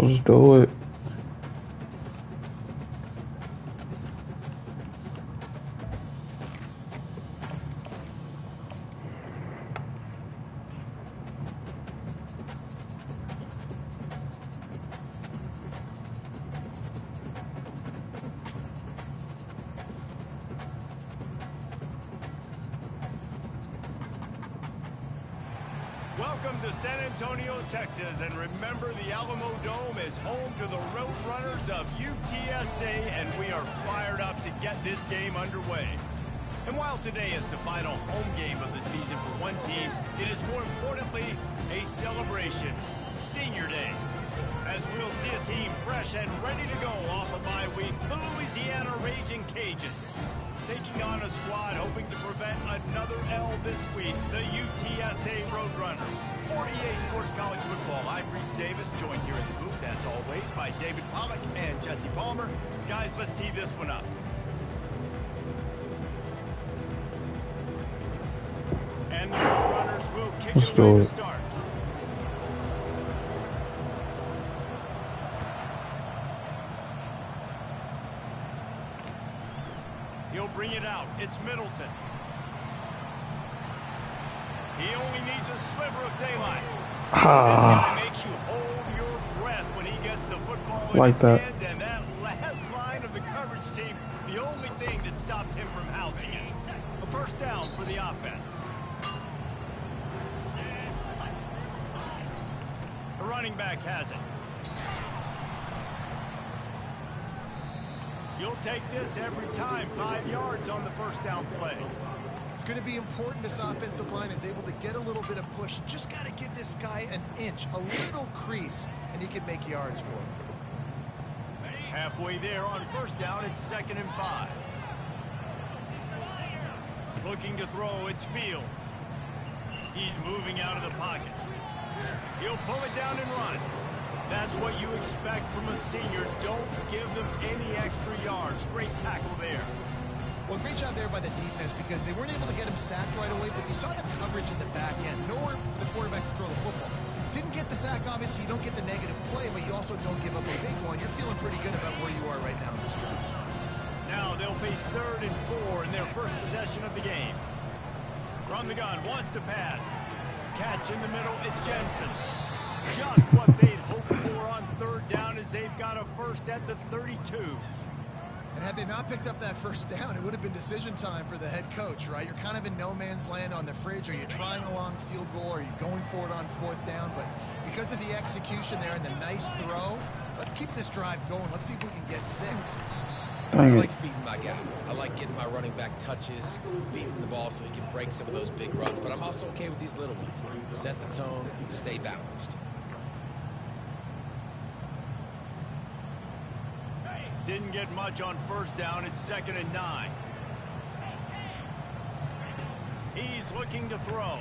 Let's do it. Welcome to San Antonio, Texas, and remember the Alamo Dome is home to the Roadrunners of UTSA, and we are fired up to get this game underway. And while today is the final home game of the season for one team, it is more importantly a celebration, Senior Day, as we'll see a team fresh and ready to go off a bye week, the Louisiana Ragin Cajuns. Taking on a squad hoping to prevent another L this week, the UTSA Roadrunners. For EA Sports College Football, I'm Reese Davis, joined here in the booth, as always, by David Pollock and Jesse Palmer. Guys, let's tee this one up. And the Roadrunners will kick it away to start. He'll bring it out. It's Middleton. He only needs a sliver of daylight. This guy makes you hold your breath when he gets the football in his hands, and that last line of the coverage team, the only thing that stopped him from housing it. A first down for the offense. The running back has it. You'll take this every time. 5 yards on the first down play. It's going to be important this offensive line is able to get a little bit of push. Just got to give this guy an inch, a little crease, and he can make yards for him. Halfway there on first down, it's 2nd and 5. Looking to throw, it's Fields. He's moving out of the pocket. He'll pull it down and run. That's what you expect from a senior. Don't give them any extra yards. Great tackle there. Well, great job there by the defense because they weren't able to get him sacked right away, but you saw the coverage in the back end. Nowhere for the quarterback to throw the football. Didn't get the sack, obviously. You don't get the negative play, but you also don't give up a big one. You're feeling pretty good about where you are right now in this game. Now they'll face 3rd and 4 in their first possession of the game. From the gun, wants to pass. Catch in the middle, it's Jensen. Just what they'd hoped for on 3rd down as they've got a first at the 32. And had they not picked up that first down, it would have been decision time for the head coach, right? You're kind of in no man's land on the fridge. Are you trying a long field goal? Are you going for it on 4th down? But because of the execution there and the nice throw, let's keep this drive going. Let's see if we can get 6. I like feeding my guy. I like getting my running back touches, feeding the ball so he can break some of those big runs. But I'm also okay with these little ones. Set the tone, stay balanced. Didn't get much on first down. It's 2nd and 9. He's looking to throw.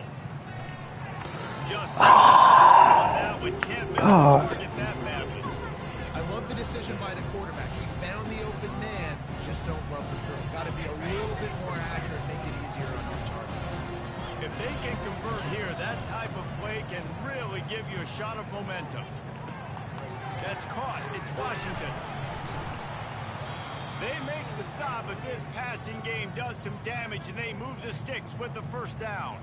Just on that one. Can't miss the target that badly. I love the decision by the quarterback. He found the open man. Just don't love the throw. Got to be a little bit more accurate, make it easier on your target. If they can convert here, that type of play can really give you a shot of momentum. That's caught. It's Washington. They make the stop, but this passing game does some damage, and they move the sticks with the first down.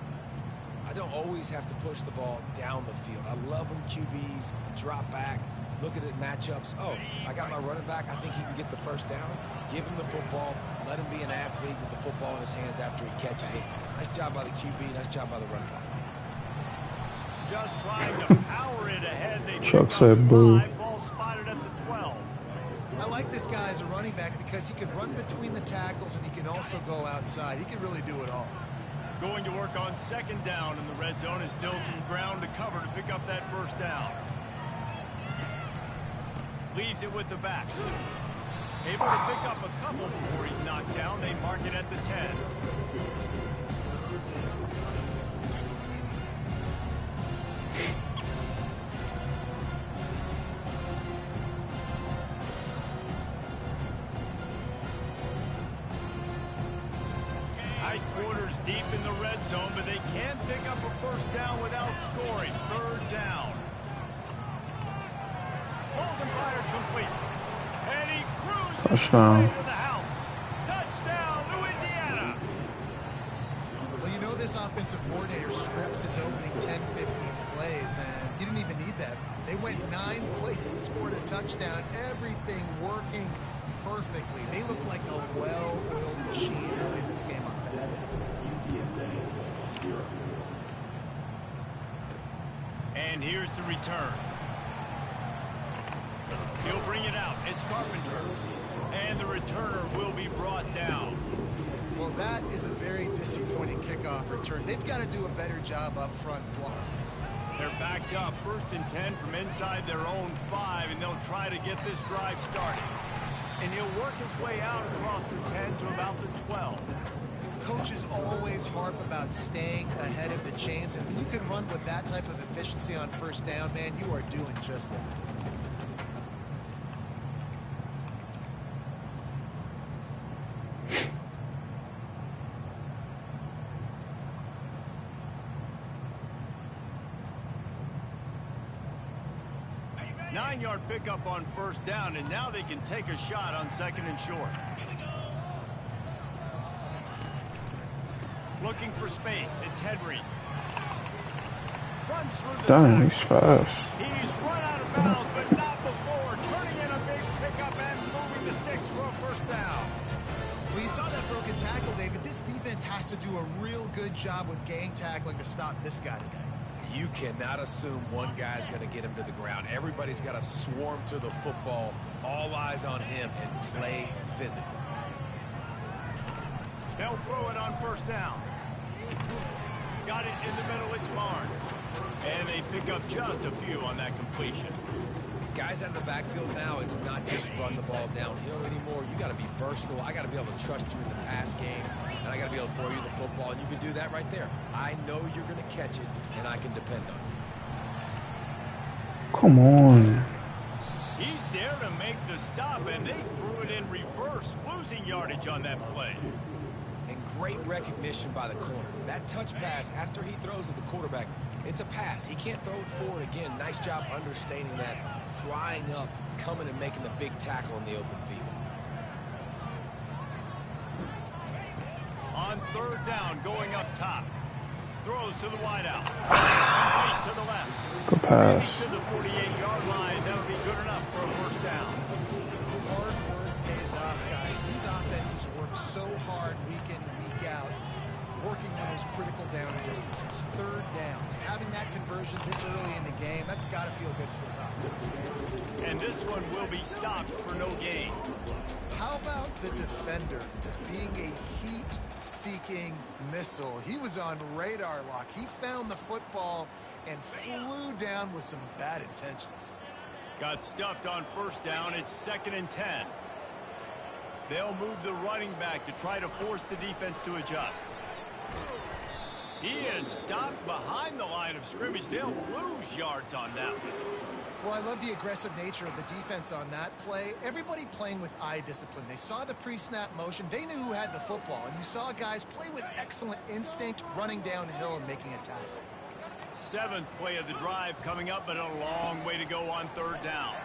I don't always have to push the ball down the field. I love when QBs drop back, look at it matchups. Oh, I got my running back. I think he can get the first down. Give him the football. Let him be an athlete with the football in his hands after he catches it. Nice job by the QB. Nice job by the running back. Just trying to power it ahead. They pick up the 5. Ball spotted at the 12. I like this guy as a running back because he can run between the tackles and he can also go outside. He can really do it all. Going to work on 2nd down in the red zone is still some ground to cover to pick up that first down. Leaves it with the back. Able to pick up a couple before he's knocked down. They mark it at the 10. Tight quarters deep in the red zone, but they can't pick up a first down without scoring. 3rd down. Pulls complete. And he cruises Touchdown. way to the house. Touchdown, Louisiana. Well, you know this offensive coordinator scripts his opening 10, 15 plays, and he didn't even need that. They went 9 plays and scored a touchdown. Everything working perfectly. They look like a well-oiled machine early in this game offensively. And here's the return. He'll bring it out. It's Carpenter. And the returner will be brought down. Well, that is a very disappointing kickoff return. They've got to do a better job up front blocking. They're backed up 1st and 10 from inside their own 5, and they'll try to get this drive started. And he'll work his way out across the 10 to about the 12. Coaches always harp about staying ahead of the chains, and when you can run with that type of efficiency on 1st down, man, you are doing just that. Nine-yard pickup on 1st down, and now they can take a shot on 2nd and short. Looking for space. It's Henry. Runs through the Dang, tackle. he's fast. He's run out of bounds, but not before. Turning in a big pickup and moving the sticks for a 1st down. Well, you saw that broken tackle, David. This defense has to do a real good job with gang tackling to stop this guy today. You cannot assume one guy's going to get him to the ground. Everybody's got to swarm to the football, all eyes on him, and play physical. They'll throw it on 1st down. Got it in the middle, it's Barnes. And they pick up just a few on that completion. Guys out of the backfield now, it's not just run the ball downhill anymore. You got to be versatile. I got to be able to trust you in the pass game, and I got to be able to throw you the football, and you can do that right there. I know you're going to catch it, and I can depend on it. Come on. He's there to make the stop, and they threw it in reverse, losing yardage on that play. And great recognition by the corner. That touch pass after he throws at the quarterback, it's a pass. He can't throw it forward again. Nice job understanding that, flying up, coming and making the big tackle in the open field. On 3rd down, going up top. Throws to the wideout. Complete to the left. Good pass. To the 48-yard line. That'll be good enough for a 1st down. Hard work pays off, guys. These offenses work so hard week in, week out, working on those critical down distances, 3rd downs. Having that conversion this early in the game, that's got to feel good for this offense. And this one will be stopped for no gain. How about the defender being a heat-seeking missile? He was on radar lock. He found the football and flew down with some bad intentions. Got stuffed on 1st down. It's 2nd and 10. They'll move the running back to try to force the defense to adjust. He is stopped behind the line of scrimmage. They'll lose yards on that one. Well, I love the aggressive nature of the defense on that play. Everybody playing with eye discipline. They saw the pre-snap motion. They knew who had the football. And you saw guys play with excellent instinct, running downhill and making a tackle. 7th play of the drive coming up, but a long way to go on 3rd down.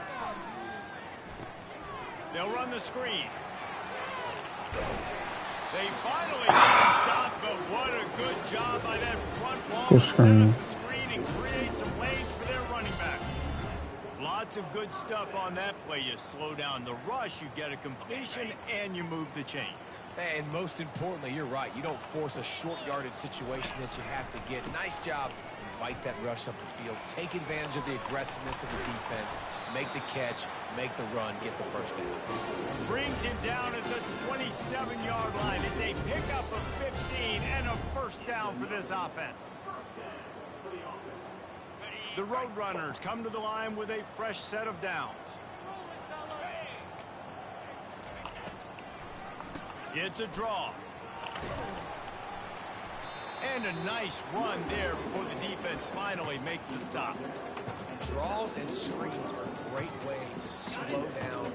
They'll run the screen. They finally get him stopped, but what a good job by that front wall to set up the screen and create some lanes for their running back. Lots of good stuff on that play. You slow down the rush, you get a completion, and you move the chains. And most importantly, you're right. You don't force a short yardage situation that you have to get. Nice job. Invite that rush up the field. Take advantage of the aggressiveness of the defense. Make the catch. Make the run. Get the 1st down. Brings him down at the 27-yard line. It's a pickup of 15 and a 1st down for this offense. The Roadrunners come to the line with a fresh set of downs. It's a draw. And a nice run there before the defense finally makes the stop. Draws and screens are a great way to slow down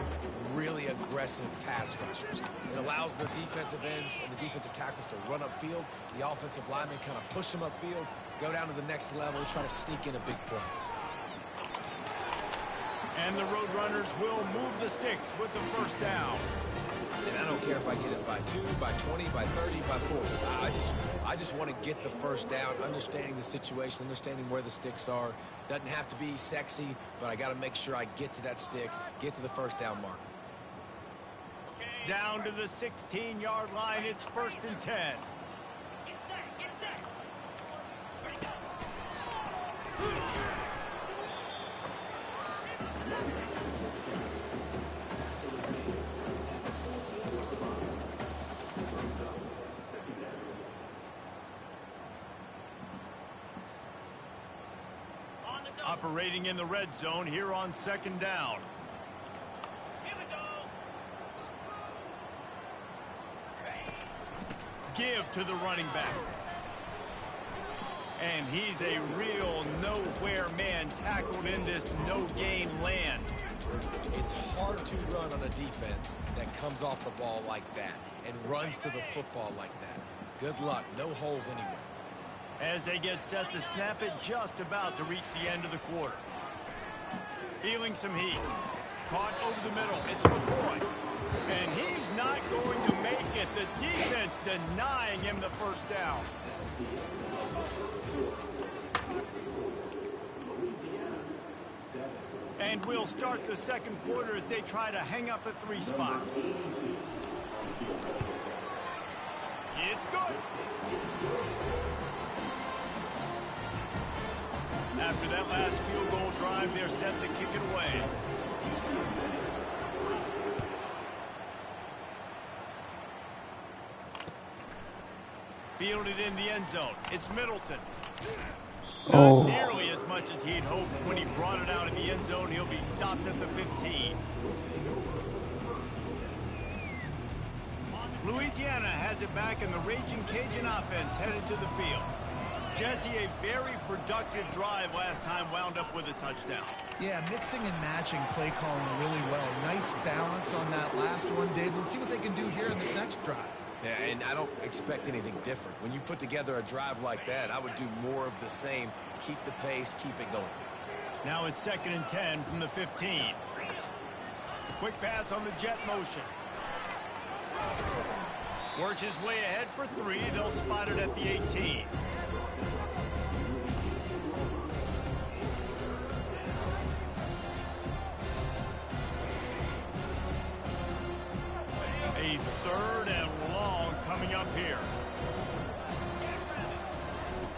really aggressive pass rushers. It allows the defensive ends and the defensive tackles to run upfield. The offensive linemen kind of push them upfield, go down to the next level, try to sneak in a big play. And the Roadrunners will move the sticks with the first down. And I don't care if I get it by 2, by 20, by 30, by 40. I just want to get the first down, understanding the situation, understanding where the sticks are. Doesn't have to be sexy, but I got to make sure I get to that stick, get to the first down marker. Down to the 16-yard line. It's 1st and 10. Operating in the red zone here on 2nd down. Here we go. Give to the running back. And he's a real nowhere man tackled in this no-gain land. It's hard to run on a defense that comes off the ball like that and runs to the football like that. Good luck. No holes anywhere. As they get set to snap it, just about to reach the end of the quarter. Feeling some heat. Caught over the middle. It's McCoy. And he's not going to make it. The defense denying him the first down. And we'll start the 2nd quarter as they try to hang up a 3 spot. It's good. After that last field goal drive, they're set to kick it away. Fielded in the end zone. It's Middleton. Not nearly as much as he'd hoped when he brought it out of the end zone. He'll be stopped at the 15. Louisiana has it back, and the Ragin Cajun offense headed to the field. Jesse, a very productive drive last time wound up with a touchdown. Yeah, mixing and matching play calling really well. Nice balance on that last one, Dave. Let's see what they can do here in this next drive. Yeah, and I don't expect anything different. When you put together a drive like that, I would do more of the same. Keep the pace, keep it going. Now it's 2nd and 10 from the 15. Quick pass on the jet motion. Works his way ahead for 3. They'll spot it at the 18. A 3rd and long coming up here.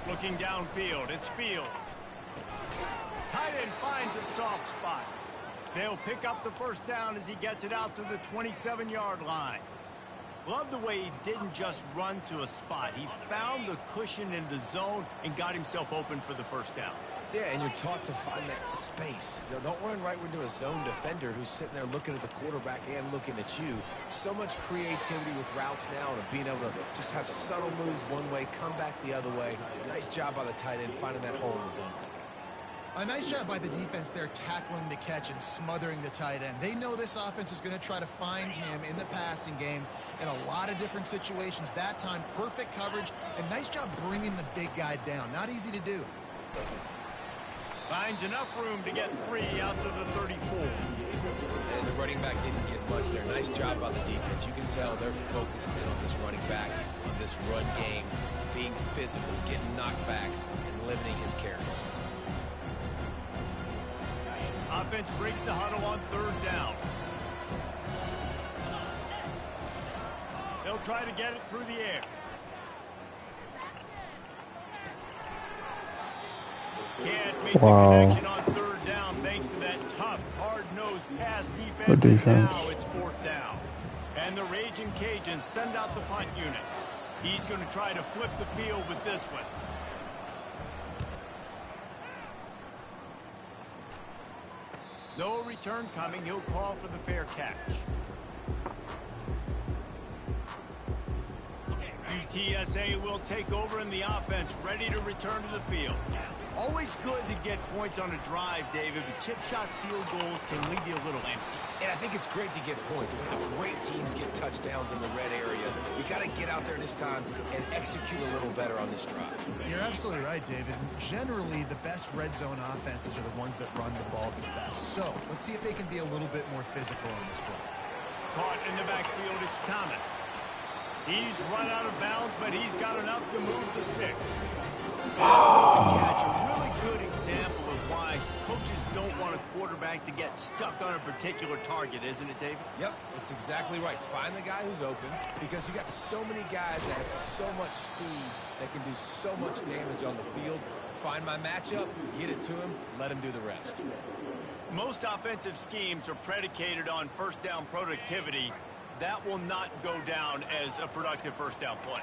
Looking downfield, it's Fields. Tight end finds a soft spot. They'll pick up the first down as he gets it out to the 27-yard line. Love the way he didn't just run to a spot. He found the cushion in the zone and got himself open for the first down. Yeah, and you're taught to find that space. You know, don't run right into a zone defender who's sitting there looking at the quarterback and looking at you. So much creativity with routes now and being able to just have subtle moves one way, come back the other way. Nice job by the tight end finding that hole in the zone. A nice job by the defense there tackling the catch and smothering the tight end. They know this offense is going to try to find him in the passing game in a lot of different situations. That time, perfect coverage, and nice job bringing the big guy down. Not easy to do. Finds enough room to get 3 out to the 34. And the running back didn't get much there. Nice job by the defense. You can tell they're focused in on this running back, on this run game, being physical, getting knockbacks, and limiting his carries. Offense breaks the huddle on 3rd down. They'll try to get it through the air. Can't make the connection on 3rd down thanks to that tough, hard-nosed pass defense. Now it's 4th down. And the Ragin Cajuns send out the punt unit. He's going to try to flip the field with this one. No return coming. He'll call for the fair catch. UTSA will take over in the offense, ready to return to the field. Always good to get points on a drive, David, but chip shot field goals can leave you a little empty. And I think it's great to get points. When the great teams get touchdowns in the red area, you got to get out there this time and execute a little better on this drive. You're absolutely right, David. Generally, the best red zone offenses are the ones that run the ball the best. So let's see if they can be a little bit more physical on this drive. Caught in the backfield, it's Thomas. He's run out of bounds, but he's got enough to move the sticks. Catch, a really good example of why coaches don't want a quarterback to get stuck on a particular target, isn't it, David? Yep, that's exactly right. Find the guy who's open, because you got so many guys that have so much speed that can do so much damage on the field. Find my matchup, get it to him, let him do the rest. Most offensive schemes are predicated on first down productivity. That will not go down as a productive first down play.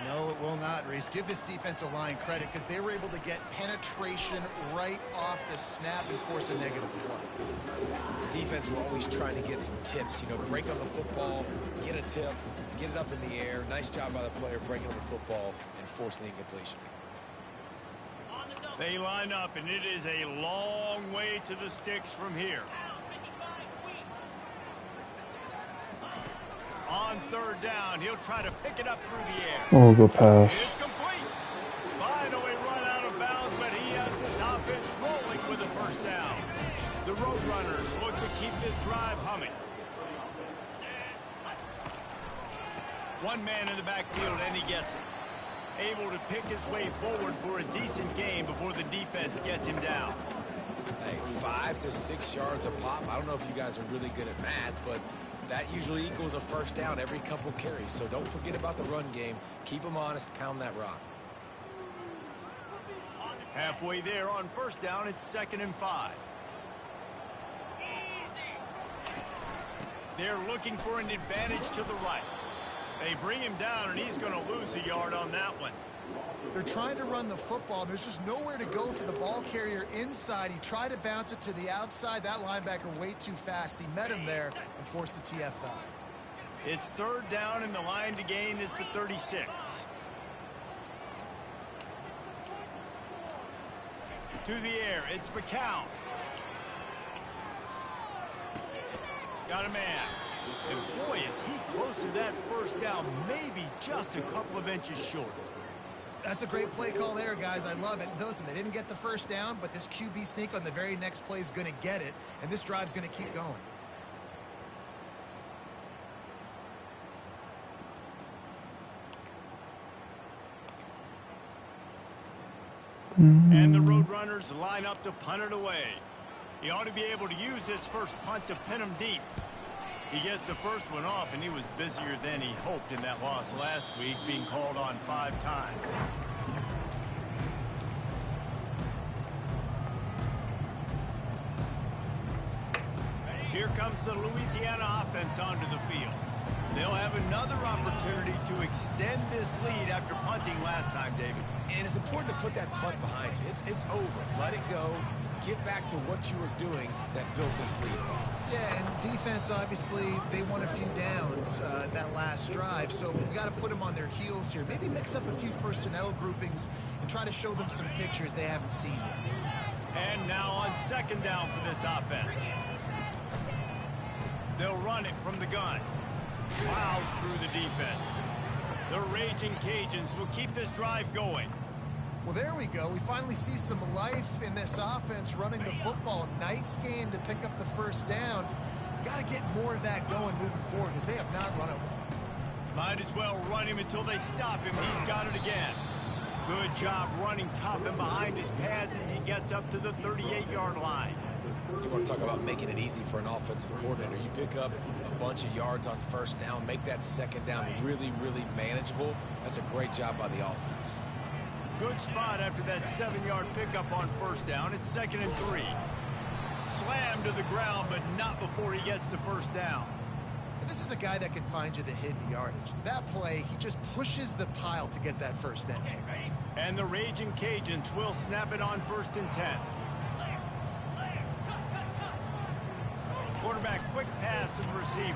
No, it will not, Reese. Give this defensive line credit because they were able to get penetration right off the snap and force a negative play. The defense were always trying to get some tips, you know, break on the football, get a tip, get it up in the air. Nice job by the player breaking on the football and forcing the incompletion. They line up, and it is a long way to the sticks from here. On third down, he'll try to pick it up through the air. Oh, good pass. It's complete. Finally run out of bounds, but he has this offense rolling with a first down. The Roadrunners look to keep this drive humming. One man in the backfield, and he gets it. Able to pick his way forward for a decent game before the defense gets him down. Hey, 5 to 6 yards a pop. I don't know if you guys are really good at math, but that usually equals a first down every couple carries. So don't forget about the run game. Keep them honest. Pound that rock. Halfway there on first down, it's 2nd and 5. They're looking for an advantage to the right. They bring him down, and he's going to lose a yard on that one. They're trying to run the football. There's just nowhere to go for the ball carrier inside. He tried to bounce it to the outside. That linebacker way too fast. He met him there and forced the TFL. It's 3rd down, and the line to gain is the 36. To the air, it's McCown. Got a man. And boy, is he close to that first down, maybe just a couple of inches short. That's a great play call there, guys. I love it. Listen, they didn't get the first down, but this QB sneak on the very next play is going to get it, and this drive's going to keep going. And the Roadrunners line up to punt it away. He ought to be able to use his first punt to pin him deep. He gets the first one off, and he was busier than he hoped in that loss last week, being called on 5 times. Here comes the Louisiana offense onto the field. They'll have another opportunity to extend this lead after punting last time, David. And it's important to put that punt behind you. It's over. Let it go. Get back to what you were doing that built this lead. Yeah, and defense, obviously, they won a few downs that last drive, so we got to put them on their heels here. Maybe mix up a few personnel groupings and try to show them some pictures they haven't seen yet. And now on 2nd down for this offense. They'll run it from the gun. Plows through the defense. The Ragin Cajuns will keep this drive going. Well, there we go. We finally see some life in this offense running the football. Nice game to pick up the first down. Got to get more of that going moving forward because they have not run it well. Might as well run him until they stop him. He's got it again. Good job running tough and behind his pads as he gets up to the 38-yard line. You want to talk about making it easy for an offensive coordinator. You pick up a bunch of yards on first down, make that 2nd down really, really manageable. That's a great job by the offense. Good spot after that 7-yard pickup on first down. It's 2nd and 3. Slammed to the ground, but not before he gets the first down. And this is a guy that can find you the hidden yardage. That play, he just pushes the pile to get that first down. And the Ragin Cajuns will snap it on 1st and 10. Quarterback quick pass to the receiver.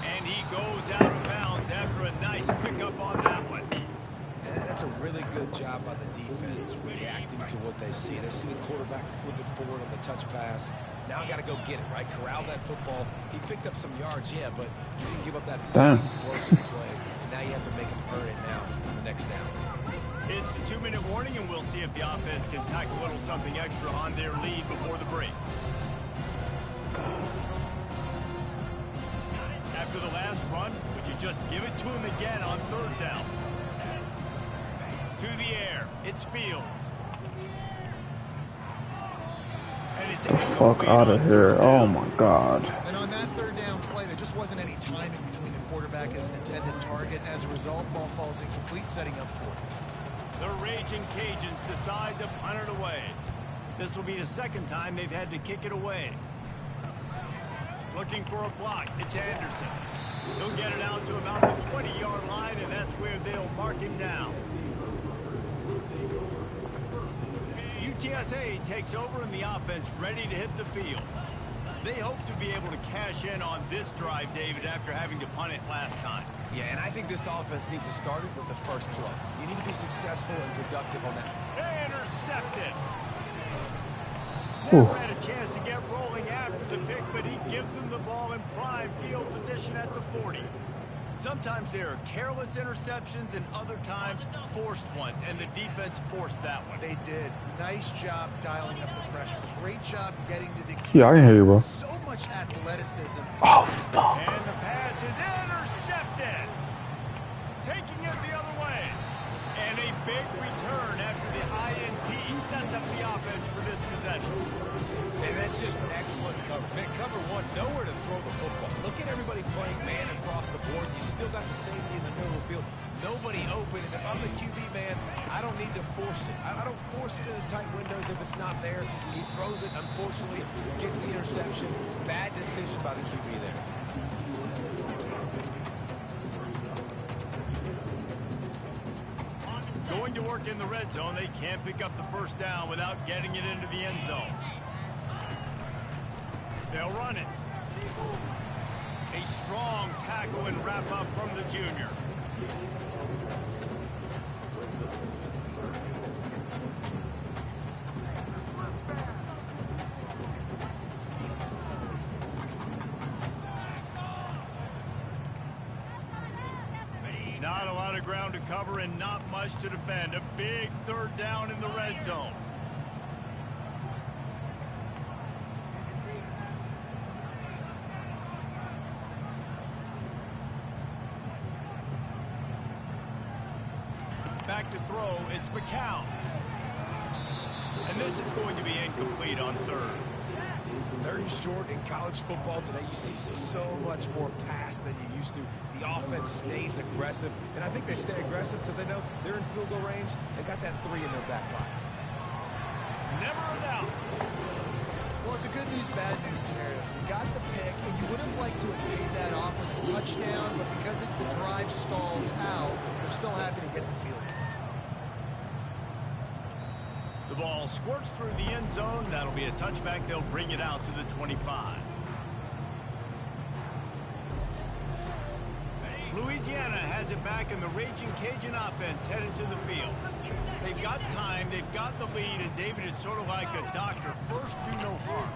And he goes out of bounds after a nice pickup on that one. And that's that's a really good job by the defense, reacting to what they see. They see the quarterback flip it forward on the touch pass. Now I got to go get it, right? Corral that football. He picked up some yards, yeah, but you didn't give up that explosive play. And now you have to make him earn it now on the next down. It's the 2-minute warning, and we'll see if the offense can tack a little something extra on their lead before the break. After the last run, would you just give it to him again on 3rd down? To the air, it's Fields. And it's fuck out of here. Oh my God. And on that 3rd down play, there just wasn't any timing between the quarterback as an intended target. As a result, ball falls incomplete, setting up 4th. The Ragin Cajuns decide to punt it away. This will be the 2nd time they've had to kick it away. Looking for a block, it's Anderson. He'll get it out to about the 20-yard line, and that's where they'll mark him down. UTSA takes over in the offense, ready to hit the field. They hope to be able to cash in on this drive, David, after having to punt it last time. Yeah, and I think this offense needs to start it with the first play. You need to be successful and productive on that. Intercepted. Never had a chance to get rolling after the pick, but he gives them the ball in prime field position at the 40. Sometimes there are careless interceptions and other times forced ones, and the defense forced that one. They did. Nice job dialing up the pressure. Great job getting to the Yeah, I can hear you, bro. So much athleticism. Oh, stop. And the pass is intercepted. Taking it the other way. And a big return after the INT sets up the offense for this possession. And that's just excellent cover. Man, cover 1, nowhere to throw the football. Look at everybody playing man across the board. You still got the safety in the middle of the field. Nobody open. And if I'm the QB, man, I don't need to force it. I don't force it in the tight windows if it's not there. He throws it, unfortunately, gets the interception. Bad decision by the QB there. Going to work in the red zone, they can't pick up the 1st down without getting it into the end zone. They'll run it. A strong tackle and wrap up from the junior. Not a lot of ground to cover and not much to defend. A big 3rd down in the red zone. Back to throw, it's McCown. And this is going to be incomplete on 3rd. 3rd and short in college football today, you see so much more pass than you used to. The offense stays aggressive, and I think they stay aggressive because they know they're in field goal range. They got that 3 in their back pocket. Never a doubt. Well, it's a good news, bad news scenario. You got the pick, and you would have liked to have paid that off with a touchdown, but because the drive stalls out, they're still happy to get the field. The ball squirts through the end zone. That'll be a touchback. They'll bring it out to the 25. Louisiana has it back, and the Ragin Cajun offense headed to the field. They've got time, they've got the lead, and David is sort of like a doctor. First, do no harm.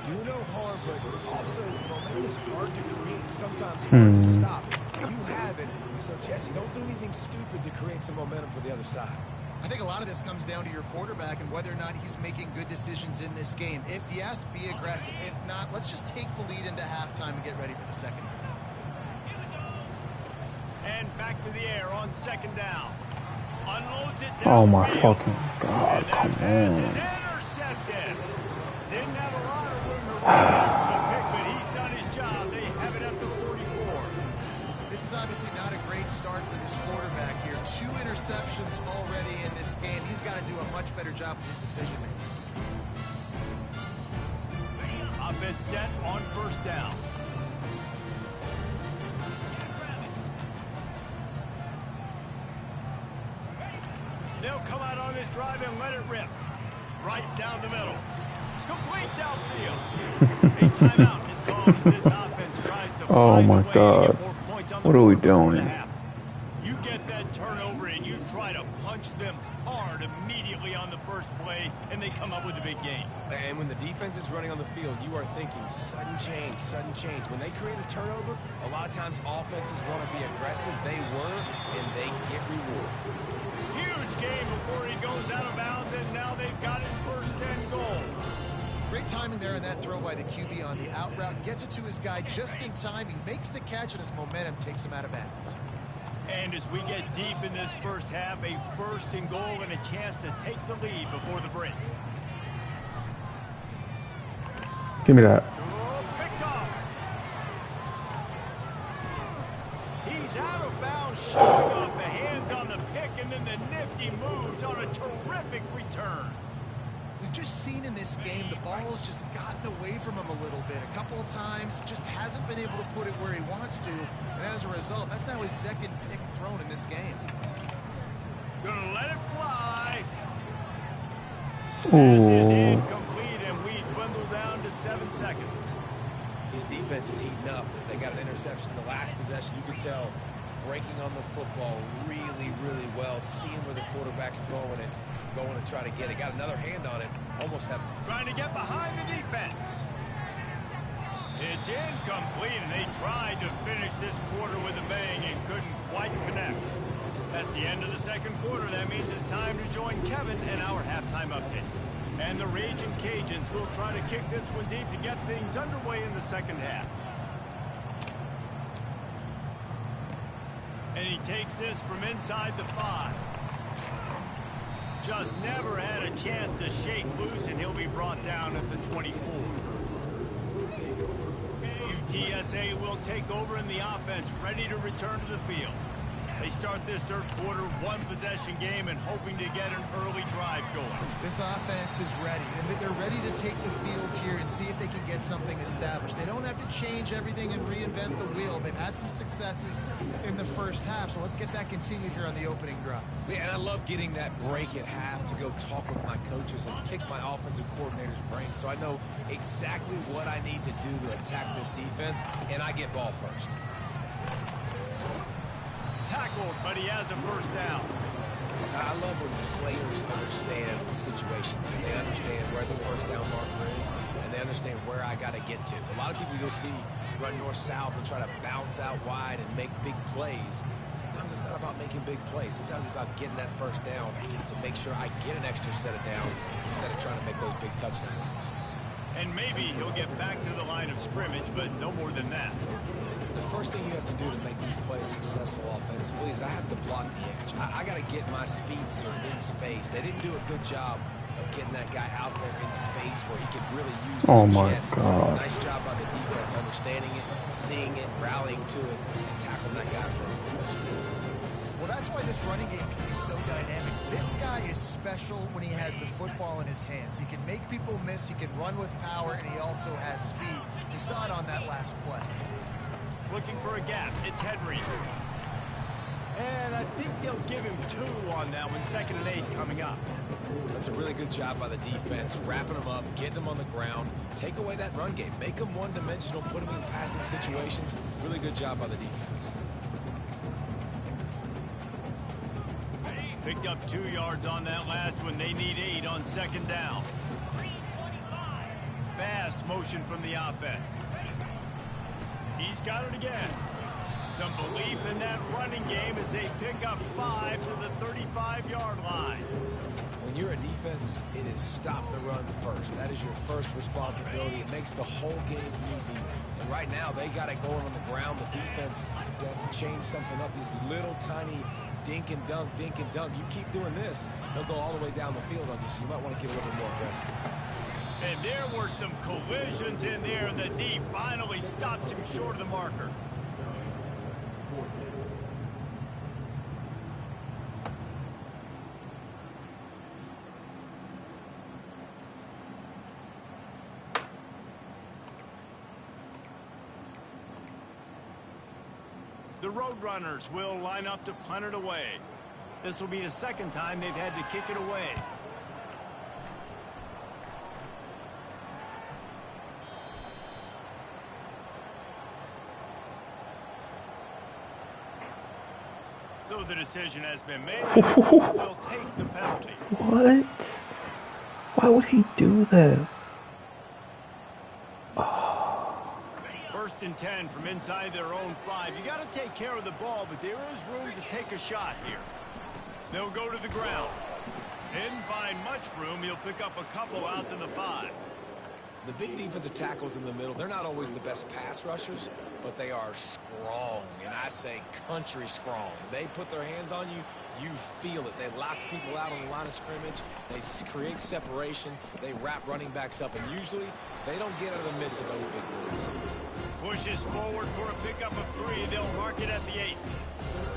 Do no harm, but also momentum is hard to create. Sometimes hard to stop. You have it. So, Jesse, don't do anything stupid to create some momentum for the other side. I think a lot of this comes down to your quarterback and whether or not he's making good decisions in this game. If yes, be aggressive. If not, let's just take the lead into halftime and get ready for the 2nd half. And back to the air on 2nd down. Unloads it downfield. Oh my fucking God, and that come pass is on. intercepted. Didn't have a lot of room to run after the pick, but he's done his job. They have it at the 44. This is obviously not a great start for this quarterback here. 2 interceptions already in this game. He's got to do a much better job with his decision-making. Offense set on 1st down. They'll come out on this drive and let it rip. Right down the middle. Complete downfield. A timeout is called as this offense tries to find a way to get more points on the What are we board before doing? the half. You get that turnover and you try to punch field, you are thinking sudden change, sudden change. When they create a turnover, a lot of times offenses want to be aggressive. They were, and they get rewarded. Huge game before he goes out of bounds, and now they've got it first and goal. Great timing there in that throw by the QB on the out route. Gets it to his guy just in time. He makes the catch, and his momentum takes him out of bounds. And as we get deep in this first half, a first and goal and a chance to take the lead before the break. Give me that. Oh, picked off. He's out of bounds, showing off the hands on the pick, and then the nifty moves on a terrific return. We've just seen in this game the ball's just gotten away from him a little bit. A couple of times, just hasn't been able to put it where he wants to. And as a result, that's now his second pick thrown in this game. Gonna let it fly. Ooh. Pass is incomplete, and we dwindle down to 7 seconds. His defense is heating up. They got an interception the last possession. You could tell breaking on the football really, really well, seeing where the quarterback's throwing it, going to try to get it. Got another hand on it. Almost have Trying to get behind the defense. It's incomplete, and they tried to finish this quarter with a bang and couldn't quite connect. That's the end of the second quarter. That means it's time to join Kevin and our halftime update. And the Ragin Cajuns will try to kick this one deep to get things underway in the second half. And he takes this from inside the 5. Just never had a chance to shake loose, and he'll be brought down at the 24. UTSA will take over in the offense, ready to return to the field. They start this third quarter, one-possession game, and hoping to get an early drive going. This offense is ready, and they're ready to take the field here and see if they can get something established. They don't have to change everything and reinvent the wheel. They've had some successes in the first half, so let's get that continued here on the opening drive. Yeah, and I love getting that break at half to go talk with my coaches and pick my offensive coordinator's brain so I know exactly what I need to do to attack this defense, and I get ball first. Tackled, but he has a first down. I love when players understand situations and they understand where the first down marker is and they understand where I got to get to. A lot of people you'll see run north-south and try to bounce out wide and make big plays. Sometimes it's not about making big plays. Sometimes it's about getting that first down to make sure I get an extra set of downs instead of trying to make those big touchdown runs. And maybe he'll get back to the line of scrimmage, but no more than that. The first thing you have to do to make these plays successful offensively is I have to block the edge. I got to get my speedster in space. They didn't do a good job of getting that guy out there in space where he could really use his jets. God. Nice job by the defense understanding it, seeing it, rallying to it, and tackling that guy for a loss. Well, that's why this running game can be so dynamic. This guy is special when he has the football in his hands. He can make people miss, he can run with power, and he also has speed. You saw it on that last play. Looking for a gap. It's Henry. And I think they'll give him 2 on that one. 2nd and 8 coming up. That's a really good job by the defense, wrapping them up, getting them on the ground, take away that run game, make them one-dimensional, put them in passing situations. Really good job by the defense. Picked up 2 yards on that last one. They need 8 on 2nd down. Fast motion from the offense. He's got it again. Some belief in that running game as they pick up 5 to the 35-yard line. When you're a defense, it is stop the run first. That is your first responsibility. It makes the whole game easy. And right now, they got it going on the ground. The defense is going to have to change something up. These little tiny dink and dunk, dink and dunk. You keep doing this, they'll go all the way down the field on you, so you might want to get a little bit more aggressive. And there were some collisions in there, and the D finally stops him short of the marker. The Roadrunners will line up to punt it away. This will be the 2nd time they've had to kick it away. So the decision has been made, and the coach will take the penalty. What? Why would he do that? 1st and 10 from inside their own 5. You got to take care of the ball, but there is room to take a shot here. They'll go to the ground. Didn't find much room. He'll pick up a couple out to the 5. The big defensive tackles in the middle, they're not always the best pass rushers, but they are strong, and I say country strong. They put their hands on you, you feel it. They lock people out on the line of scrimmage. They create separation. They wrap running backs up, and usually they don't get out of the midst of those big boys. Pushes forward for a pickup of 3. They'll mark it at the 8.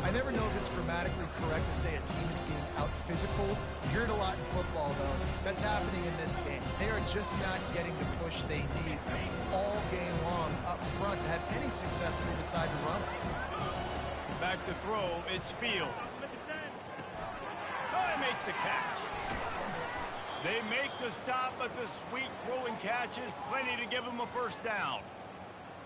I never know if it's grammatically correct to say a team is being out-physical. You hear it a lot in football, though. That's happening in this game. They are just not getting the push they need all game long up front to have any success when they decide to run it. Back to throw, it's Fields. Oh, he makes the catch. They make the stop, but the sweet throwing catch is plenty to give them a 1st down.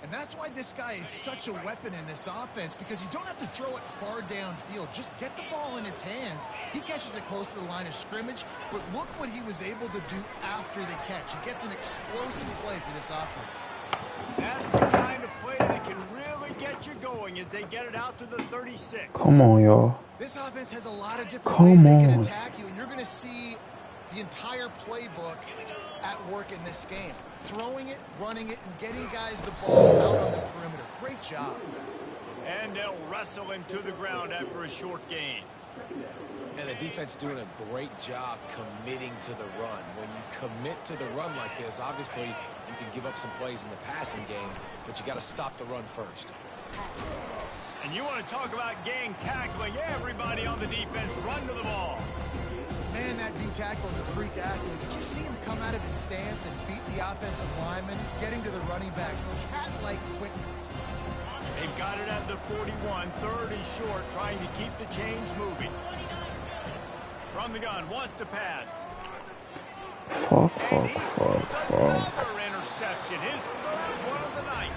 And that's why this guy is such a weapon in this offense, because you don't have to throw it far downfield. Just get the ball in his hands. He catches it close to the line of scrimmage, but look what he was able to do after the catch. He gets an explosive play for this offense. That's the kind of play that can really get you going as they get it out to the 36. Come on, y'all. This offense has a lot of different ways they can attack you, and you're going to see the entire playbook at work in this game. Throwing it, running it, and getting guys the ball out on the perimeter. Great job. And they'll wrestle him to the ground after a short gain. And the defense doing a great job committing to the run. When you commit to the run like this, obviously you can give up some plays in the passing game, but you got to stop the run first. And you want to talk about gang tackling. Everybody on the defense run to the ball. Man, that D tackle is a freak athlete. Did you see him come out of his stance and beat the offensive lineman, getting to the running back? Cat-like quickness. They've got it at the 41. 3rd and short, trying to keep the chains moving. From the gun, wants to pass. And he throws another interception. His 3rd one of the night.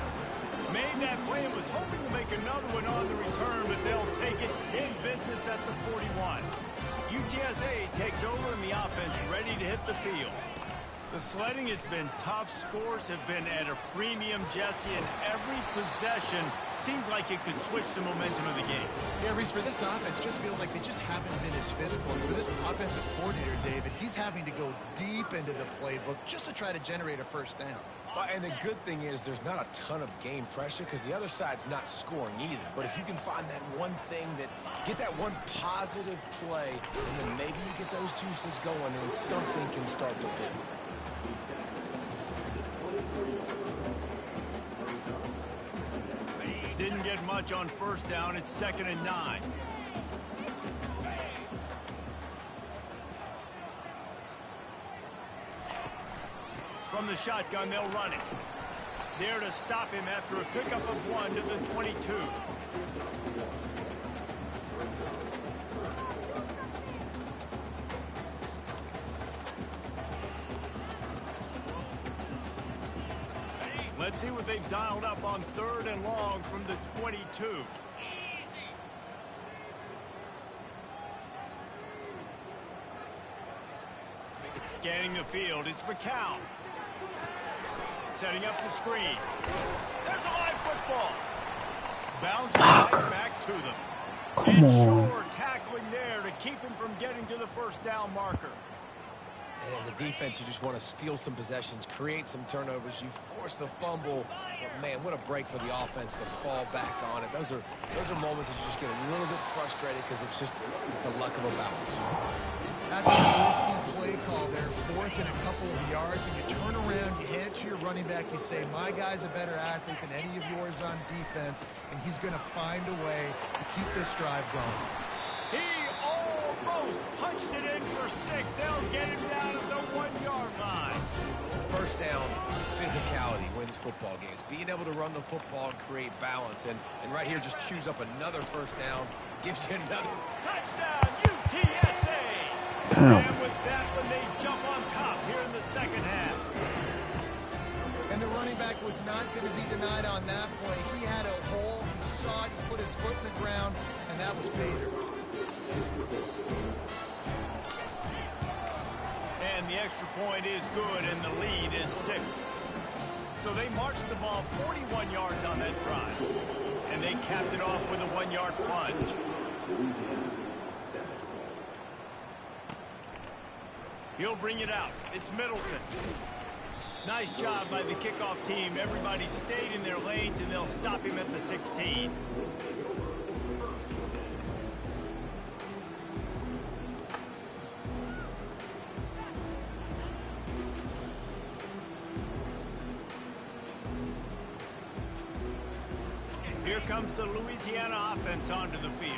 Made that play and was hoping to make another one on the return, but they'll take it in business at the 41. UTSA takes over in the offense, ready to hit the field. The sledding has been tough. Scores have been at a premium, Jesse, and every possession seems like it could switch the momentum of the game. Yeah, Reese, for this offense, just feels like they just haven't been as physical. And for this offensive coordinator, David, he's having to go deep into the playbook just to try to generate a 1st down. Well, and the good thing is there's not a ton of game pressure because the other side's not scoring either. But if you can find that one thing get that one positive play, and then maybe you get those juices going, and something can start to build. Didn't get much on 1st down. It's 2nd and 9. From the shotgun, they'll run it. There to stop him after a pickup of 1 to the 22. Let's see what they've dialed up on 3rd and long from the 22. Scanning the field, it's McCown. Setting up the screen. There's a live football. Bouncing right back to them. And Shore tackling there to keep him from getting to the 1st down marker. And as a defense, you just want to steal some possessions, create some turnovers. You force the fumble. But man, what a break for the offense to fall back on it. Those are moments that you just get a little bit frustrated because it's the luck of a bounce. That's a risky play call there, 4th and a couple of yards, and you turn around, you hand it to your running back, you say, my guy's a better athlete than any of yours on defense, and he's going to find a way to keep this drive going. He almost punched it in for 6. They'll get him down at the 1-yard line. 1st down, physicality wins football games. Being able to run the football and create balance, and right here, just choose up another 1st down, gives you another. Touchdown, UTSA! And with that one, they jump on top here in the 2nd half. And the running back was not going to be denied on that play. He had a hole, he saw it, he put his foot in the ground, and that was Bader. And the extra point is good, and the lead is 6. So they marched the ball 41 yards on that drive. And they capped it off with a 1-yard plunge. He'll bring it out. It's Middleton. Nice job by the kickoff team. Everybody stayed in their lanes, and they'll stop him at the 16. Here comes the Louisiana offense onto the field.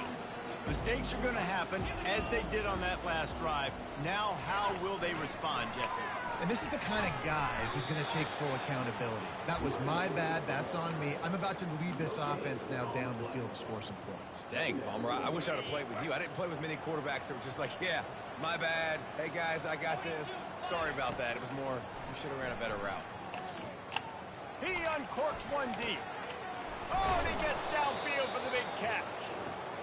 Mistakes are going to happen, as they did on that last drive. Now, how will they respond, Jesse? And this is the kind of guy who's going to take full accountability. That was my bad. That's on me. I'm about to lead this offense now down the field to score some points. Dang, Palmer, I wish I would have played with you. I didn't play with many quarterbacks that were just like, yeah, my bad. Hey, guys, I got this. Sorry about that. It was more, you should have ran a better route. He uncorks one deep. Oh, and he gets downfield for the big catch.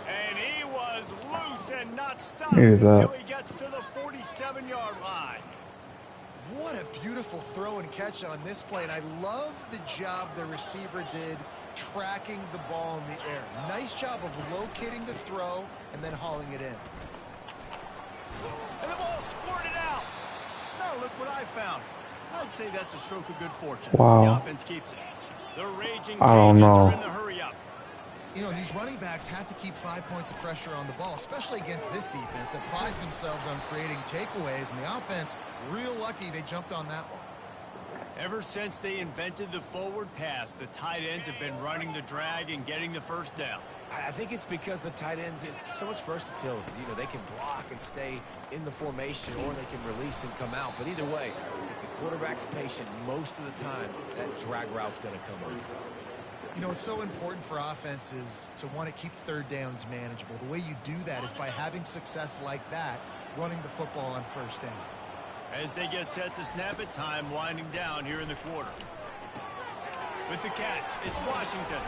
And he was loose and not stopped until he gets to the 47-yard line. What a beautiful throw and catch on this play. And I love the job the receiver did tracking the ball in the air. Nice job of locating the throw and then hauling it in. And the ball squirted out. Now look what I found. I'd say that's a stroke of good fortune. Wow. The offense keeps it. The Ragin I don't Cajuns know. are in the hurry up. You know, these running backs have to keep 5 points of pressure on the ball, especially against this defense that prides themselves on creating takeaways. And the offense, real lucky they jumped on that one. Ever since they invented the forward pass, the tight ends have been running the drag and getting the first down. I think it's because the tight ends is so much versatility. You know, they can block and stay in the formation, or they can release and come out. But either way, if the quarterback's patient, most of the time, that drag route's going to come over. You know, it's so important for offenses to want to keep third downs manageable. The way you do that is by having success like that, running the football on first down. As they get set to snap it, time winding down here in the quarter. With the catch, it's Washington.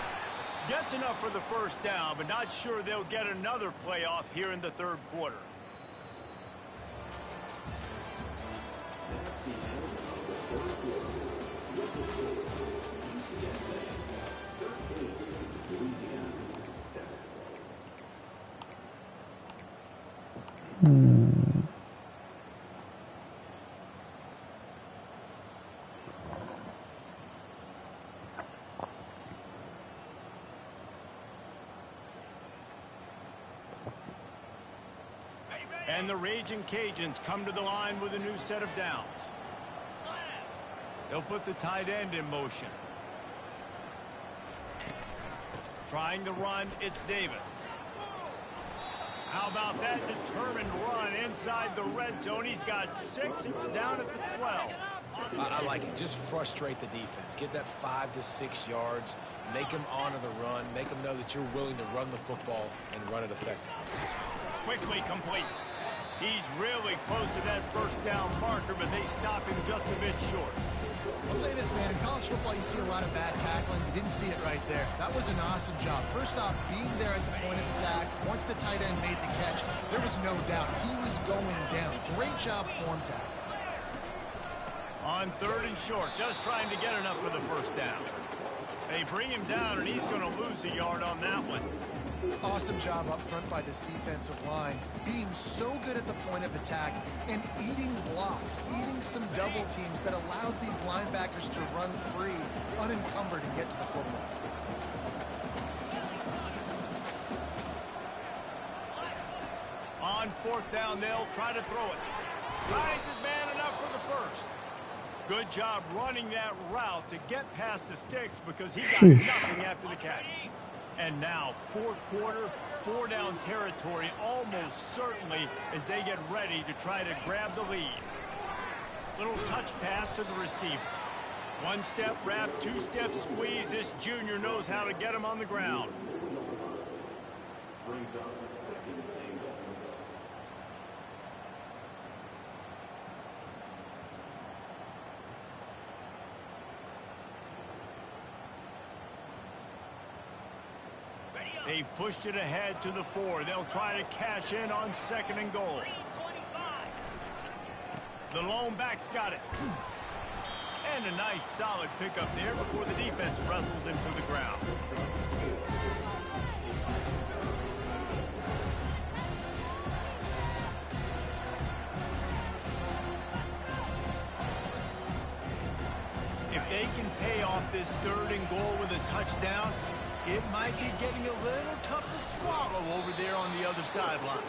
Gets enough for the first down, but not sure they'll get another playoff here in the third quarter. And the Ragin Cajuns come to the line with a new set of downs. They'll put the tight end in motion. Trying to run, it's Davis. How about that determined run inside the red zone? He's got 6. It's down at the 12. I like it. Just frustrate the defense. Get that 5 to 6 yards. Make them honor the run. Make them know that you're willing to run the football and run it effectively. Quickly complete. He's really close to that first down marker, but they stop him just a bit short. I'll say this, man. In college football, you see a lot of bad tackling. You didn't see it right there. That was an awesome job. First off, being there at the point of attack. Once the tight end made the catch, there was no doubt he was going down. Great job form tackle. On 3rd and short, just trying to get enough for the first down. They bring him down, and he's going to lose a yard on that one. Awesome job up front by this defensive line, being so good at the point of attack and eating blocks, eating some double teams that allows these linebackers to run free, unencumbered, and get to the football. On 4th down, they'll try to throw it. Finds his man enough for the first. Good job running that route to get past the sticks because he got nothing after the catch. And now, 4th quarter, 4-down territory almost certainly as they get ready to try to grab the lead. Little touch pass to the receiver. 1-step wrap, 2-step squeeze. This junior knows how to get him on the ground. They've pushed it ahead to the 4. They'll try to cash in on 2nd and goal. The lone back's got it. And a nice solid pickup there before the defense wrestles him to the ground. If they can pay off this 3rd and goal with a touchdown, it might be getting a little tough to swallow over there on the other sideline.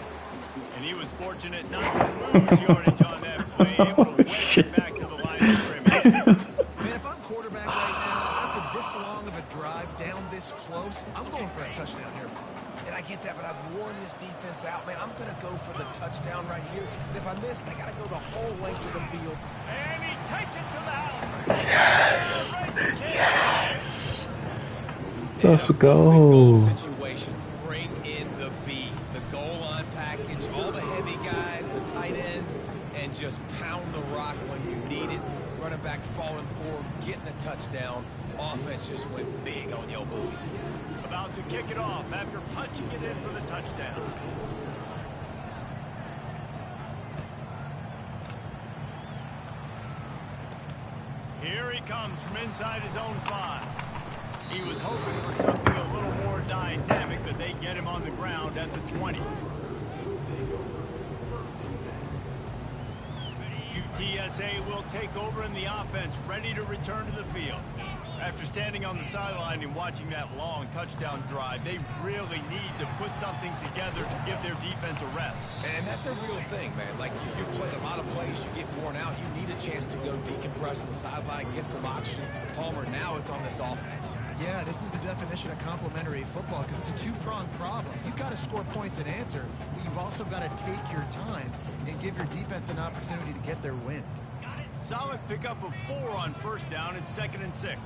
And he was fortunate not to lose yardage on that play, able to wedge it back to the line of scrimmage. Man, if I'm quarterback right now, after this long of a drive down this close, I'm going for a touchdown here. And I get that, but I've worn this defense out, man. I'm going to go for the touchdown right here. And if I miss, I got to go the whole length of the field. And he takes it to the house. Yes! Let's go. Situation. Bring in the beef, the goal line package, all the heavy guys, the tight ends, and just pound the rock when you need it. Running back falling forward, getting the touchdown. Offense just went big on your booty. About to kick it off after punching it in for the touchdown. Here he comes from inside his own 5. He was hoping for something a little more dynamic, but they get him on the ground at the 20. UTSA will take over in the offense, ready to return to the field. After standing on the sideline and watching that long touchdown drive, they really need to put something together to give their defense a rest. And that's a real thing, man. Like, you played a lot of plays, you get worn out, you need a chance to go decompress on the sideline, get some oxygen. Palmer, now it's on this offense. Yeah, this is the definition of complementary football because it's a two-pronged problem. You've got to score points and answer, but you've also got to take your time and give your defense an opportunity to get their wind. Solid pickup of 4 on 1st down and 2nd and 6.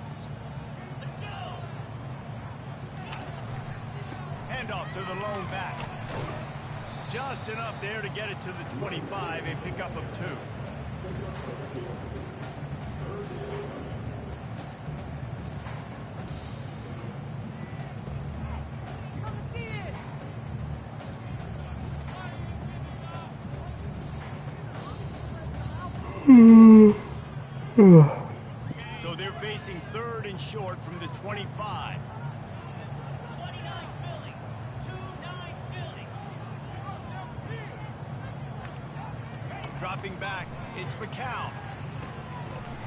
Handoff to the lone back. Just enough there to get it to the 25, a pickup of 2. So they're facing 3rd and short from the 25. Dropping back, it's McCown.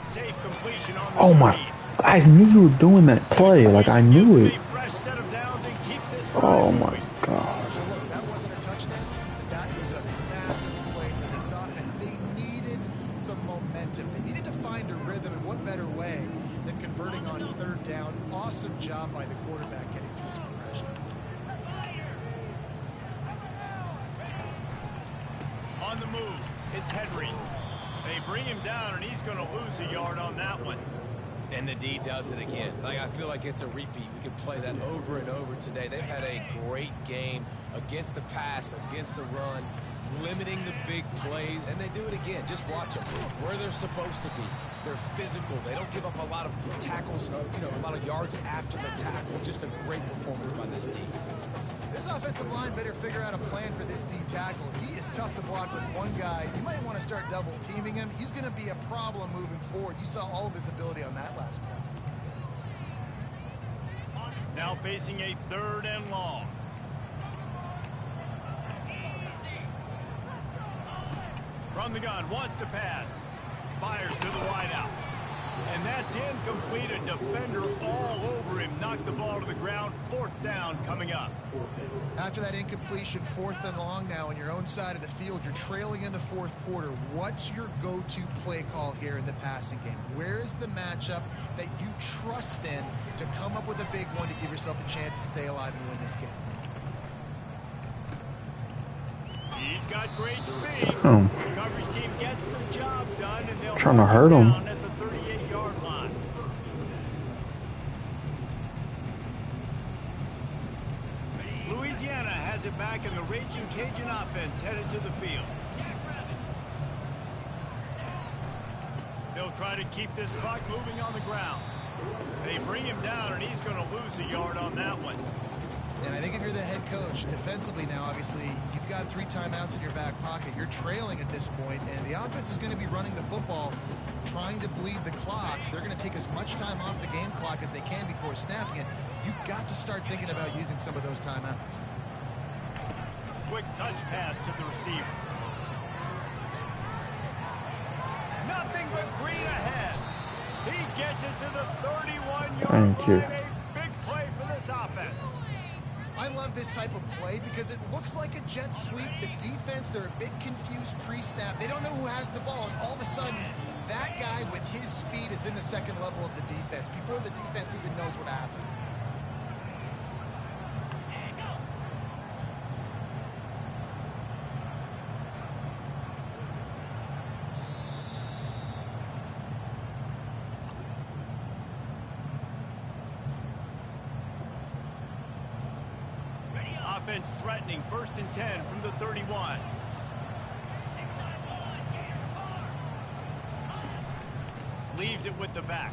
Safe completion on the Oh my, screen. I knew you were doing that play. Like, I knew it. A fresh set of downs and keeps this Oh drive my moving. God. Well, look, that wasn't a touchdown, but that was a massive play for this offense. They needed some momentum. They needed to find a rhythm, and what better way than converting on 3rd down. Awesome job by the quarterback getting through his progression. On the move, it's Henry. They bring him down, and he's going to lose a yard on that one. And the D does it again. Like, I feel like it's a repeat. We could play that over and over today. They've had a great game against the pass, against the run, limiting the big plays, and they do it again. Just watch them where they're supposed to be. They're physical. They don't give up a lot of tackles, a lot of yards after the tackle. Just a great performance by this D. This offensive line better figure out a plan for this D tackle. He is tough to block with one guy. You might want to start double teaming him. He's going to be a problem moving forward. You saw all of his ability on that last play. Now facing a 3rd and long. From the gun, wants to pass. Fires to the wideout. And that's incomplete. A defender all over him. Knocked the ball to the ground. 4th down coming up. After that incompletion, 4th and long now on your own side of the field, you're trailing in the 4th quarter. What's your go-to play call here in the passing game? Where is the matchup that you trust in to come up with a big one to give yourself a chance to stay alive and win this game? He's got great speed. Oh. Coverage team gets the job done, and they'll Trying to mark hurt him. down at the 38-yard line. Louisiana has it back, and the Ragin Cajun offense headed to the field. They'll try to keep this clock moving on the ground. They bring him down, and he's going to lose a yard on that one. And I think if you're the head coach, defensively now, obviously, you've got 3 timeouts in your back pocket. You're trailing at this point, and the offense is going to be running the football, trying to bleed the clock. They're going to take as much time off the game clock as they can before snapping it. You've got to start thinking about using some of those timeouts. Quick touch pass to the receiver. Nothing but green ahead. He gets it to the 31-yard line. Thank you. A big play for this offense. I love this type of play because it looks like a jet sweep. The defense, they're a bit confused pre-snap. They don't know who has the ball, and all of a sudden, that guy with his speed is in the second level of the defense before the defense even knows what happened. Offense threatening 1st and 10 from the 31. Leaves it with the back.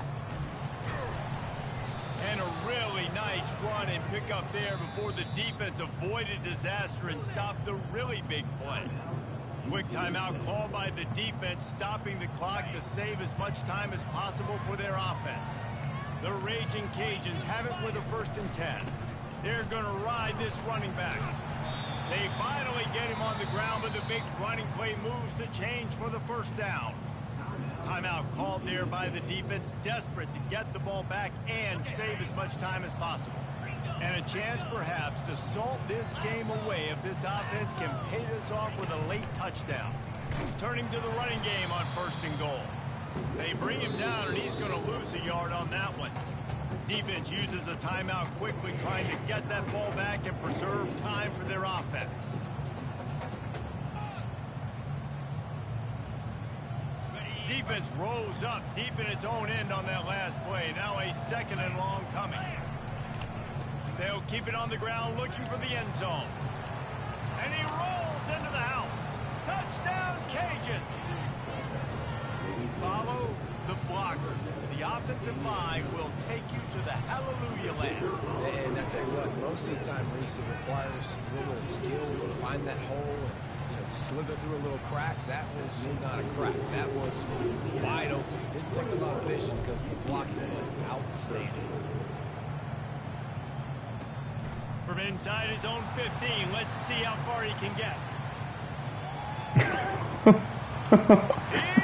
And a really nice run and pick up there before the defense avoided disaster and stopped the really big play. Quick timeout called by the defense, stopping the clock to save as much time as possible for their offense. The Ragin Cajuns have it with a 1st and 10. They're going to ride this running back. They finally get him on the ground, but the big running play moves the change for the 1st down. Timeout called there by the defense, desperate to get the ball back and save as much time as possible. And a chance perhaps to salt this game away if this offense can pay this off with a late touchdown. Turning to the running game on 1st and goal. They bring him down, and he's going to lose a yard on that one. Defense uses a timeout quickly, trying to get that ball back and preserve time for their offense. Defense rolls up deep in its own end on that last play. Now a 2nd and long coming. They'll keep it on the ground looking for the end zone. And he rolls into the house. Touchdown, Cajuns. Follow the blockers. The offensive line will take you to the hallelujah land. And I tell you what, most of the time, Reese, it requires a little bit of skill to find that hole and slither through a little crack. That was not a crack. That was wide open. Didn't take a lot of vision because the blocking was outstanding. From inside his own 15, let's see how far he can get.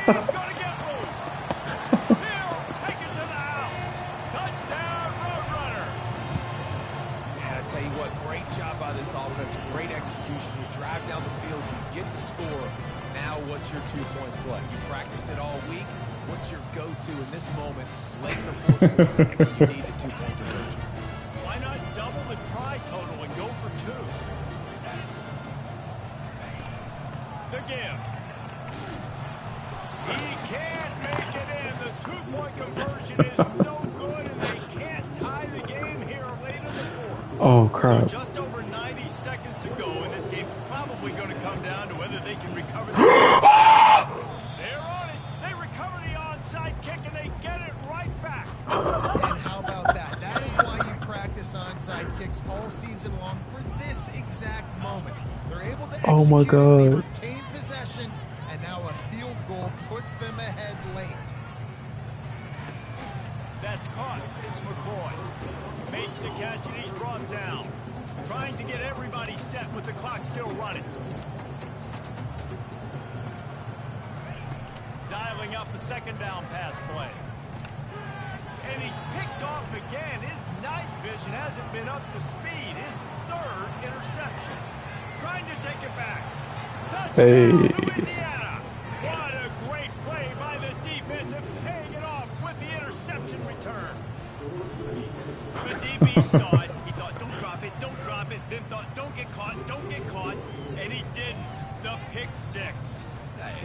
He's going to get loose. He'll take it to the house. Touchdown, Roadrunner. Yeah, I tell you what, great job by this offense. Great execution. You drive down the field, you get the score. Now what's your 2-point play? You practiced it all week. What's your go-to in this moment, late in the 4th quarter, when you need the 2-point conversion? Why not double the try total and go for 2? The give. He can't make it in. The 2-point conversion is no good, and they can't tie the game here late in the 4th. Oh, crap. So just over 90 seconds to go, and this game's probably going to come down to whether they can recover this. They're on it. They recover the onside kick, and they get it right back. And how about that? That is why you practice onside kicks all season long for this exact moment. They're able to execute Oh my it, they God. retain possession, and now a field goal puts them ahead late. That's caught. It's McCoy. Makes the catch, and he's brought down. Trying to get everybody set with the clock still running. Dialing up a 2nd down pass play. And he's picked off again. His night vision hasn't been up to speed. His 3rd interception. Trying to take it back. Touchdown, Louisiana. What a great play by the defense and paying it off with the interception return. The DB saw it. He thought, don't drop it, don't drop it. Then thought, don't get caught, don't get caught. And he didn't. The pick 6.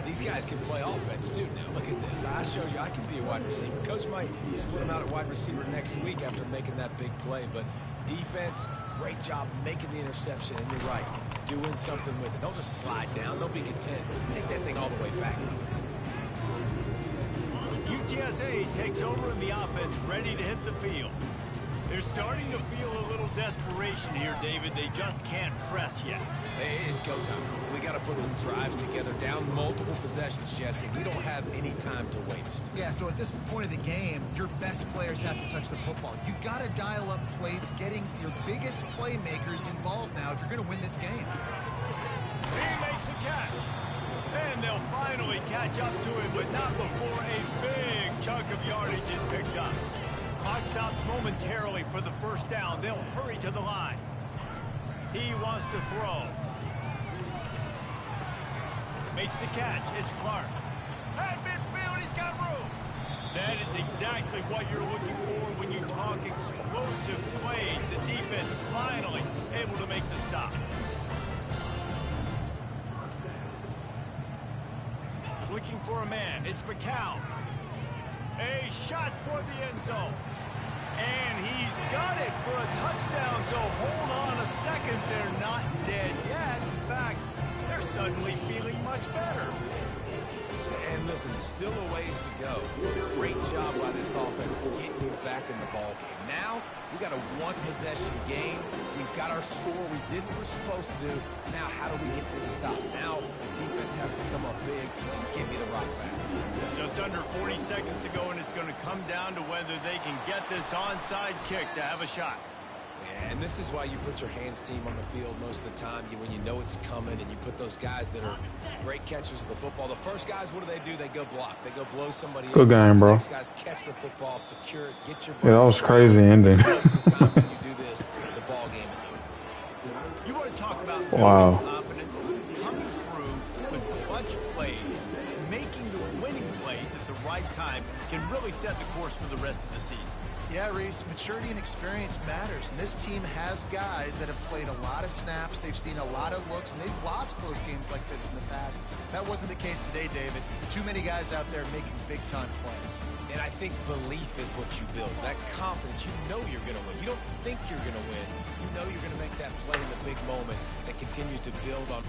These guys can play offense, too, now. Look at this. I showed you I can be a wide receiver. Coach might split him out at wide receiver next week after making that big play. But defense, great job making the interception. And you're right, doing something with it. Don't just slide down. Don't be content. Take that thing all the way back. UTSA takes over in the offense, ready to hit the field. They're starting to feel a little desperation here, David. They just can't press yet. Hey, it's go time. We got to put some drives together, down multiple possessions, Jesse. We don't have any time to waste. Yeah, so at this point of the game, your best players have to touch the football. You've got to dial up plays, getting your biggest playmakers involved now if you're going to win this game. He makes a catch. And they'll finally catch up to him, but not before a big chunk of yardage is picked up. Clock stops momentarily for the first down. They'll hurry to the line. He wants to throw. Makes the catch. It's Clark. At midfield, he's got room. That is exactly what you're looking for when you talk explosive plays. The defense finally able to make the stop. Looking for a man. It's McCown. A shot toward the end zone. And he's got it for a touchdown. So hold on a second. They're not dead yet. In fact, they're suddenly feeling much better. And listen, still a ways to go. Great job by this offense getting you back in the ball game. Now, we got a one-possession game. We've got our score. We did what we're supposed to do. Now, how do we get this stop? Now, the defense has to come up big and give me the rock back. Just under 40 seconds to go, and it's going to come down to whether they can get this onside kick to have a shot. And this is why you put your hands team on the field most of the time, when you know it's coming, and you put those guys that are great catchers of the football. The first guys, what do? They go block. They go blow somebody up. Good game, bro. The next guys catch the football, secure it, get your ball. Yeah, that was crazy ending. Most of the time when you do this, the ball game is over. You want to talk about Wow. confidence, coming through with clutch plays, making the winning plays at the right time can really set the course for the rest of the season. Yeah, Reese, maturity and experience matters, and this team has guys that have played a lot of snaps, they've seen a lot of looks, and they've lost close games like this in the past. That wasn't the case today, David. Too many guys out there making big-time plays. And I think belief is what you build. That confidence, you know you're going to win. You don't think you're going to win. You know you're going to make that play in the big moment that continues to build on